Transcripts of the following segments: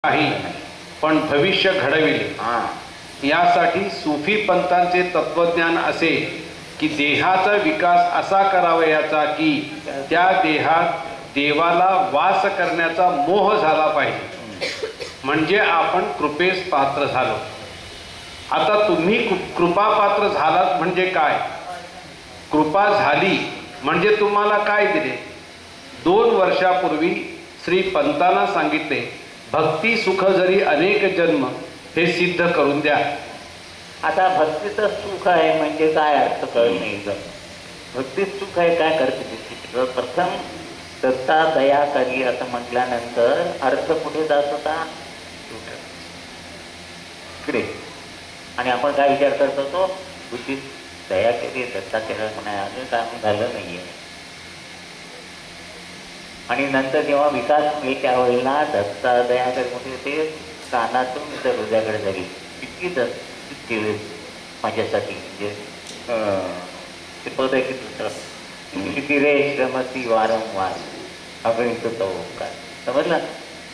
नाही पण भविष्य घडविले। यासाठी सूफी पंथांचे तत्वज्ञान असे की देहाचा विकास असा करावयाचा की त्या देहात देवाला वास करण्याचा मोह झाला पाहिजे, म्हणजे आपण कृपेस पात्र झालो। आता तुम्ही कृपापात्र झालात म्हणजे काय? कृपा झाली म्हणजे तुम्हाला काय दिले? 2 वर्षापूर्वी श्री पंतांना सांगितले, भक्ती सुख जरी अनेक जन्म हे सिद्ध करून द्या। आता भक्तीचं सुख आहे म्हणजे काय अर्थ कळत नाही। भक्ती सुख आहे काय करते? प्रथम दत्ता दया करी असं म्हटल्यानंतर अर्थ कुठे जात होता? इकडे। आणि आपण काय विचार करत होतो? बुद्धी दया केली, दत्ता केलं नाही, अजून काम झालं नाहीये। आणि नंतर जेव्हा विकास होईल त्यावेळेला दत्ता दया करी ते कानातून इतर हृदयाकडे झाली। किती केले माझ्यासाठी, म्हणजे ते पद आहे की दुसरं, किती रे श्रमती वारंवार अगणित तो काय समजलं?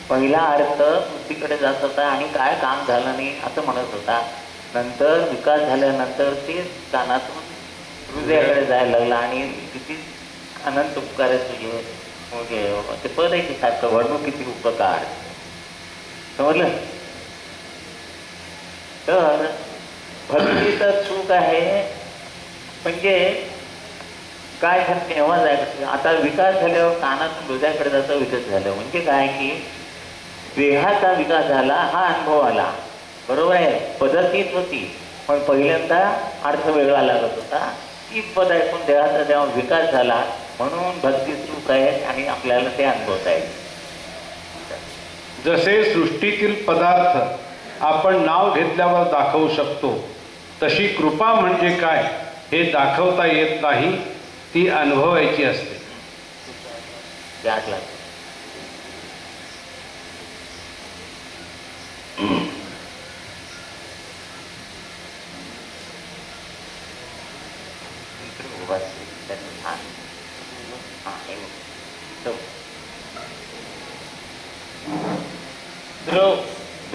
पहिला अर्थ बुद्धीकडे जात होता आणि काय काम झालं नाही असं म्हणत होता। नंतर विकास झाल्यानंतर ते कानातून हृदयाकडे जायला लागला आणि किती अनंत उपकार आहे तुझे, ते पद आहे की सारखं वर्णू किती उपकार, समजलं? तर भक्तीचं सुख आहे म्हणजे काय झालं केव्हा जायचं? आता विकास झाल्यावर कानातून हृदयाकडे जातं विकास झालं म्हणजे काय की देहाचा विकास झाला, हा अनुभव आला, बरोबर आहे? पद्धतीच होती पण पहिल्यांदा अर्थ वेगळा लागत होता। तीच पद ऐकून देहाचा जेव्हा विकास झाला म्हणून भक्ती सुख आहे आणि आपल्याला ते अनुभवता येईल। जसे सृष्टीतील पदार्थ आपण नाव घेतल्यावर दाखवू शकतो, तशी कृपा म्हणजे काय हे दाखवता येत नाही, ती अनुभवायची असते।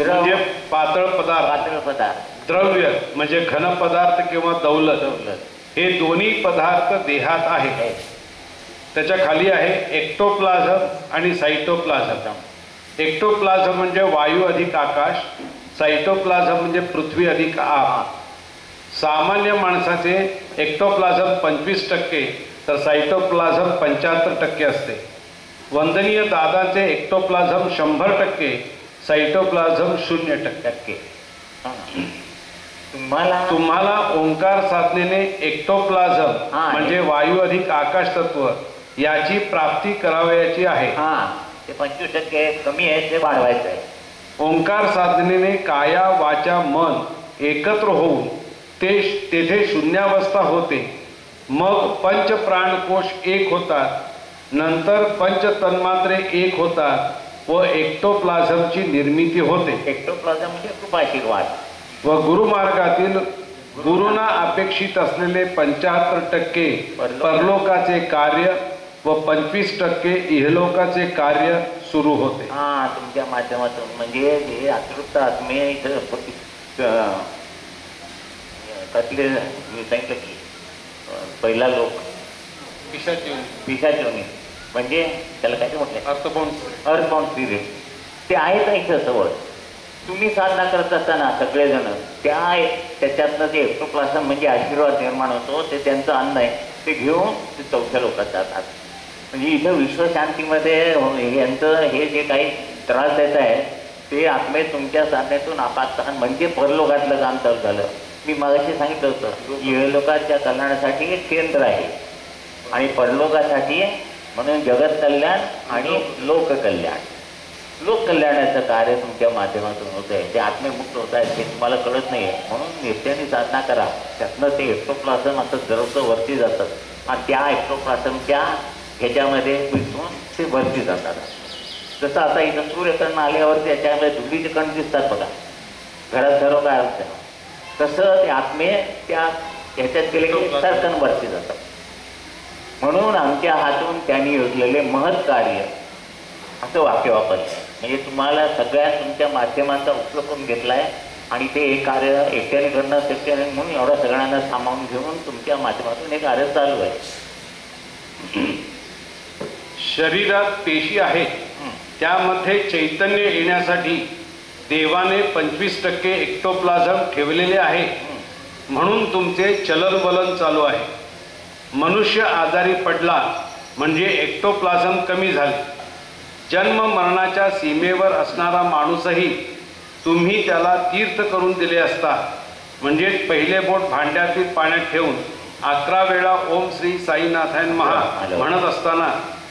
म्हणजे पातळ पदार्थ, द्रव्य म्हणजे घन पदार्थ किंवा दौलत, हे दोन्ही पदार्थ देहात आहेत। त्याच्या खाली आहे एक्टोप्लाझम आणि सायटोप्लाझम। एक्टोप्लाझम म्हणजे वायू अधिक आकाश, सायटोप्लाझम म्हणजे पृथ्वी अधिक आप। सामान्य माणसाचे एक्टोप्लाझम 25% तर सायटोप्लाझम 75% असते। वंदनीय दादाचे एक्टोप्लाझम 100%, सायटोप्लाझम 0%। तुम्हाला ओंकार साधनेने एक्टोप्लाझम म्हणजे वायू अधिक आकाश तत्व याची प्राप्ती करावयाची आहे। ते 25% कमी आहे, ते वाढवायचं आहे। ओंकार साधनेने काया वाचा मन एकत्र होऊन तेथे शून्यावस्था होते, मग पंच प्राणकोश एक होतात, नंतर पंच तन्मात्रे एक होतात व एक्टोप्लाझमची निर्मिती होते। एक्टोप्लाझम म्हणजे कृपाशीर्वाद व गुरुमार्गातील गुरुना अपेक्षित असलेले 75% परलोकाचे कार्य व 25% इहलोकाचे कार्य सुरू होते। तुमच्या माध्यमातून म्हणजे हे अतृप्त आत्मे इथं त्यातले सांगितलं की पहिला लोक पिशाच म्हणजे त्याला काय म्हटलं अर्थबाउंड स्पिरिट, ते आहेत इथं जवळ। तुम्ही साधना करत असताना सगळेजण त्याच्यातनं जे एक्टोप्लाझम म्हणजे आशीर्वाद निर्माण होतो, ते त्यांचं अन्न आहे, ते घेऊन ते चौथ्या लोकात जातात। म्हणजे इथं विश्वशांतीमध्ये यांचं हे जे काही त्रास देत आहे ते आत्मे तुमच्या साधनेतून आपातकान म्हणजे परलोकातलं काम चालू झालं। मी मागाशी सांगितलं होतं, इहलोकाच्या कल्याणासाठी एक केंद्र आहे आणि परलोकासाठी म्हणून जगत कल्याण आणि लोककल्याण। लोककल्याणाचं कार्य तुमच्या माध्यमातून होत आहे, ते आत्मेमुक्त होत आहे, ते तुम्हाला कळत नाही आहे। म्हणून नित्याने साधना करा, त्यातनं ते एक्टोप्लाझम आता जरवतं वरती जातात आणि त्या एक्टोप्लाझमच्या ह्याच्यामध्ये मिसळून ते वरती जातात। जसं आता इथं सूर्यकिरण आल्यावर त्याच्यामध्ये धुळीचे कण दिसतात बघा, घरात सर्व काय असतं, तसं ते आत्मे त्या ह्याच्यात गेले की सरकन वरती जातात। म्हणून आमच्या हातून त्यांनी योजलेले महत् कार्य असं वाक्य वापरलं। म्हणजे तुम्हाला सगळ्या तुमच्या माध्यमांचा उपयोग करून घेतलाय आणि ते हे कार्य एकट्याने करणं शक्य नाही, म्हणून एवढ्या सगळ्यांना सामावून घेऊन तुमच्या माध्यमातून हे कार्य चालू आहे. शरीरात पेशी आहेत, त्यामध्ये चैतन्य येण्यासाठी देवाने 25% एक्टोप्लाझम ठेवलेले आहे, म्हणून तुमचे चलनवलन चालू आहे. मनुष्य आजारी पडला म्हणजे एक्टोप्लाझम कमी झाले. जन्म मरणाच्या सीमेवर असणारा माणूसही तुम्ही त्याला तीर्थ करून दिले असता, म्हणजे पहिले बोट भांड्यातील पाण्यात ठेवून 11 वेळा ओम श्री साईनाथाय महा म्हणत असताना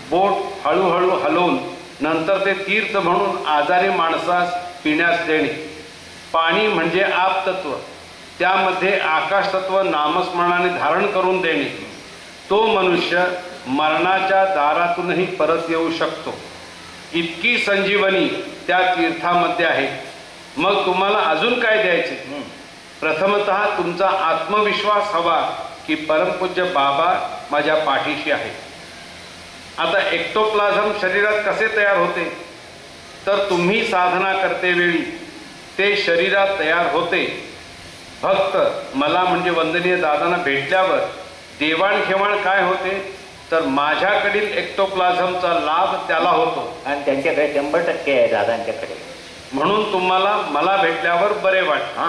बोट हळूहळू हलवून नंतर ते तीर्थ म्हणून आजारी माणसास पिण्यास देणे. पाणी म्हणजे आप तत्व, त्यामध्ये आकाश तत्व नामस्मरणाने धारण करून देणे. तो मनुष्य मरणाच्या दारातूनही परत येऊ शकतो. इतकी संजीवनी त्या तीर्थामध्ये आहे. मग तुम्हाला अजून काय द्यायचे? प्रथमतः तुमचा आत्मविश्वास हवा की परमपूज्य बाबा माझ्या पाठीशी आहे. आता एक्टोप्लाझम शरीरात कसे तयार होते? तर तुम्ही साधना करते वेळी ते शरीरात तयार होते. भक्त मला म्हणजे वंदनीय दादांना भेटल्यावर देवाणघेवाण काय होते? तर माझ्याकडील एक्टोप्लाझमचा लाभ त्याला होतो आणि त्यांच्याकडे 100% आहे दादांच्याकडे, म्हणून तुम्हाला मला भेटल्यावर बरे वाटते.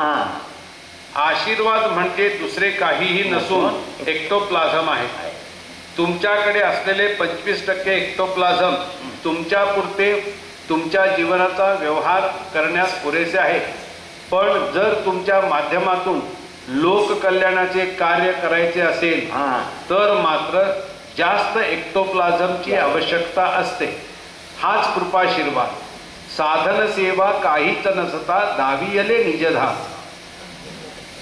आशीर्वाद म्हणजे दुसरे काहीही नसून एक्टोप्लाझम आहे. तुमच्याकडे असलेले 25% एक्टोप्लाझम तुमच्या पुरते तुमच्या जीवनाचा व्यवहार करण्यास पुरेसे आहे. पण जर तुमच्या माध्यमातून लोककल्याणाचे कार्य करायचे असेल तर मात्र जास्त एक्टोप्लाझमची आवश्यकता असते. हाच कृपाशीर्वाद. साधन सेवा काहीच नसता दावियले निजधाम.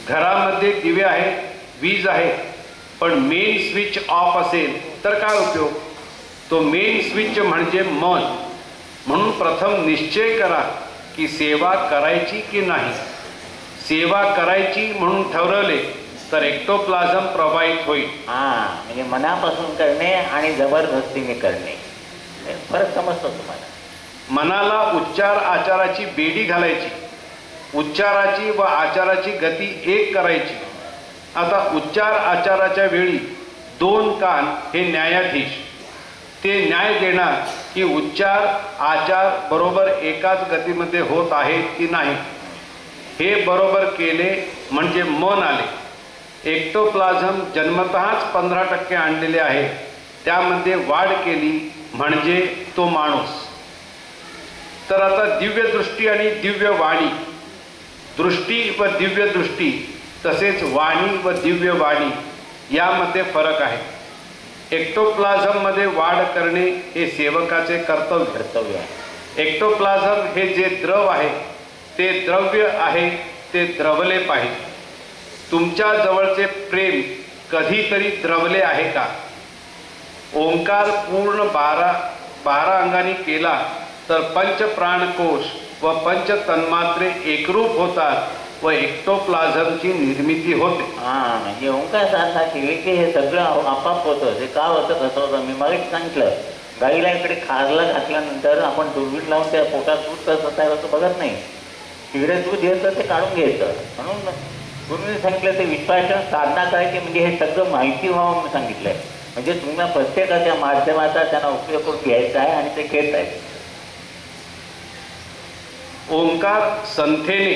घरामध्ये दिवे आहेत, वीज आहे, पण मेन स्विच ऑफ असेल तर काय उपयोग? तो मेन स्विच म्हणजे मन. म्हणून प्रथम निश्चय करा की सेवा करायची की नाही. सेवा करायची म्हणून ठरवले तर एक्टोप्लाझम प्रवाहित होईल. म्हणजे मनापासून करणे आणि जबरदस्तीने करणे, फरक समजतो तुम्हाला. मनाला उच्चार आचाराची बेडी घालायची, उच्चाराची व आचाराची गती एक करायची. आता उच्चार आचाराच्या वेळी 2 कान हे न्यायाधीश, ते न्याय देणार की उच्चार आचार बरोबर एकाच गतीमध्ये होत आहेत की नाही. हे बरोबर केले म्हणजे मन आले. एक्टोप्लाझम जन्मतःच 15% आणलेले आहे, त्यामध्ये वाढ केली म्हणजे तो माणूस. तर आता दिव्य दृष्टी आणि दिव्य वाणी, दृष्टी व दिव्य दृष्टी तसेच वाणी व दिव्य वाणी यामध्ये फरक आहे. एक्टोप्लाझममध्ये वाढ करणे हे सेवकाचे कर्तव्य आहे. एक्टोप्लाझम हे जे द्रव आहे ते द्रव्य आहे, ते द्रवले पाहिजे. तुमच्या जवळचे प्रेम कधीतरी द्रवले आहे का? ओंकार पूर्ण 12 अंगांनी केला तर 5 प्राणकोश व 5 तन्मात्रे एकरूप होतात व एक्टोप्लाझमची निर्मिती होते. म्हणजे ओंकार साधना केली की हे सगळं आपाप होतं. ते का होतं, कसं होतं? मी मला सांगितलं, गाईला इकडे खारला घातल्यानंतर आपण दुर्बीण लावून त्या पोटात दूध कसं तयार होतं बघत नाही. तिकडे दूध येतं ते काढून घ्यायचं. म्हणून गुरुने सांगितलं ते विश्वासाने साधना करायची, म्हणजे हे सगळं माहिती व्हावं म्हणून सांगितलंय. म्हणजे तुम्हाला प्रत्येकाच्या माध्यमाचा त्यांना उपयोग करून घ्यायचा आहे आणि ते घेत आहेत. ओंकार संथेने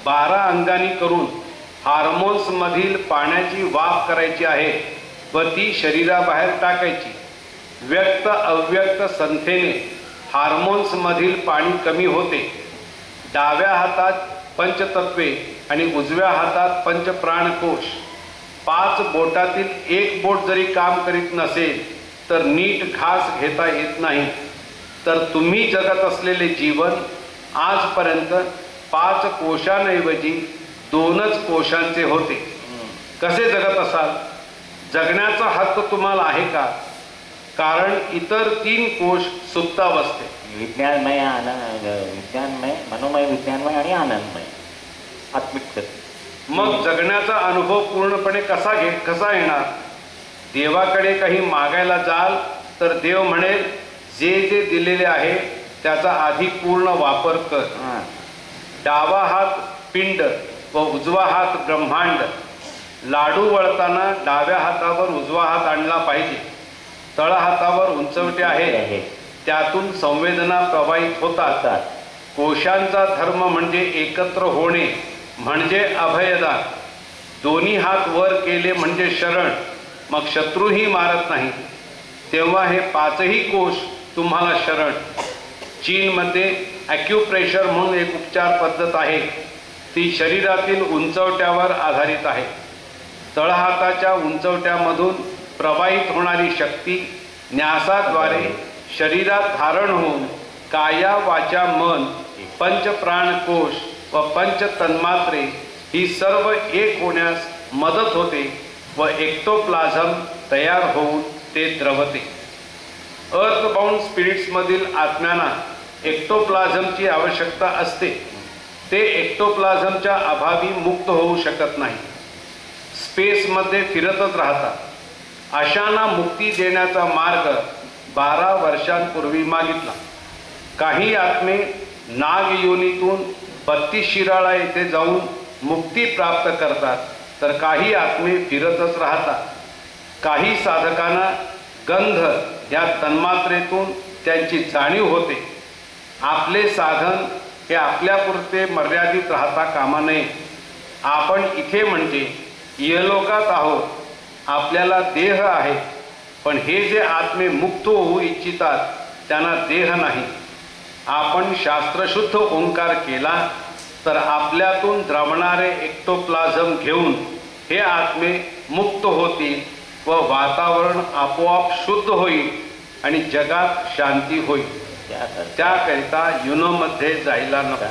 12 अंगांनी करून हार्मोन्स मधील पाण्याची वाफ करायची आहे व ती शरीराबाहेर टाकायची. व्यक्त अव्यक्त संथेने हार्मोन्स मधील पाणी कमी होते. डाव्या हातात पंचतत्वे आणि उजव्या हातात 5 प्राणकोश. 5 बोटातील 1 बोट जरी काम करीत नसेल तर नीट घास घेता येत नाही. तर तुम्ही जगत असलेले जीवन आजपर्यंत 5 कोशांऐवजी 2च कोशांचे होते. कसे जगत असाल? जगण्याचा हक्क तुम्हाला आहे का? कारण इतर 3 कोश सुप्तावस्थेत, विज्ञानमय, विज्ञानमय, मनोमय, विज्ञानमय आणि आनंदमय, आत्मिक. मग जगण्याचा अनुभव पूर्णपणे कसा येणार? देवाकडे काही मागायला जाल तर देव म्हणेल जे जे दिलेले आहे त्याचा अधिक पूर्ण वापर कर. डावा हात पिंड व उजवा हात ब्रह्मांड. लाडू वळताना डाव्या हातावर उजवा हात आणला पाहिजे. तळ हातावर उंचवटे आहे, त्यातून संवेदना प्रवाहित होतात. कोशांचा धर्म म्हणजे एकत्र होणे, म्हणजे अभयदान. दोन्ही हात वर केले म्हणजे शरण, मग शत्रूही मारत नाही. तेव्हा हे पाचही कोश तुम्हाला शरण. चीनमध्ये ॲक्युप्रेशर म्हणून एक उपचार पद्धत आहे. ती शरीरातील उंचवट्यावर आधारित आहे. तळहाताच्या उंचवट्यामधून प्रवाहित होणारी शक्ती न्यासाद्वारे शरीरात धारण होऊन काया वाचा मन पंचप्राण कोश व पंच तन्मात्रे ही सर्व एक होण्यास मदत होते व एक्टोप्लाझम तयार होऊन ते द्रवते. अर्थबाउंड स्पिरिट्समधील आत्म्यांना एक्टोप्लाझमची आवश्यकता असते. ते एक्टोप्लाझमच्या अभावी मुक्त होऊ शकत नाही. स्पेसमध्ये फिरतच राहतात. अशांना मुक्ती देण्याचा मार्ग 12 वर्षांपूर्वी मागितला. काही आत्मे नाग योनीतून 32 शिराळा येथे जाऊन मुक्ती प्राप्त करतात, तर काही आत्मे फिरतच राहतात. काही साधकांना गंध या तन्मात्रेतून त्यांची जाणीव होते. आपले साधन हे आपल्यापुरते मर्यादित राहता कामा नये. आपण इथे म्हणजे इहलोकात आहोत. आपल्याला देह आहे, पण हे जे आत्मे मुक्त होऊ इच्छितात त्यांना देह नाही. आपण शास्त्रशुद्ध ओंकार केला तर आपल्यातून द्रवणारे एक्टोप्लाझम घेऊन हे आत्मे मुक्त होतील व वातावरण आपोआप शुद्ध होईल आणि जगात शांती होईल. त्याकरिता युनोमध्ये जायला नको.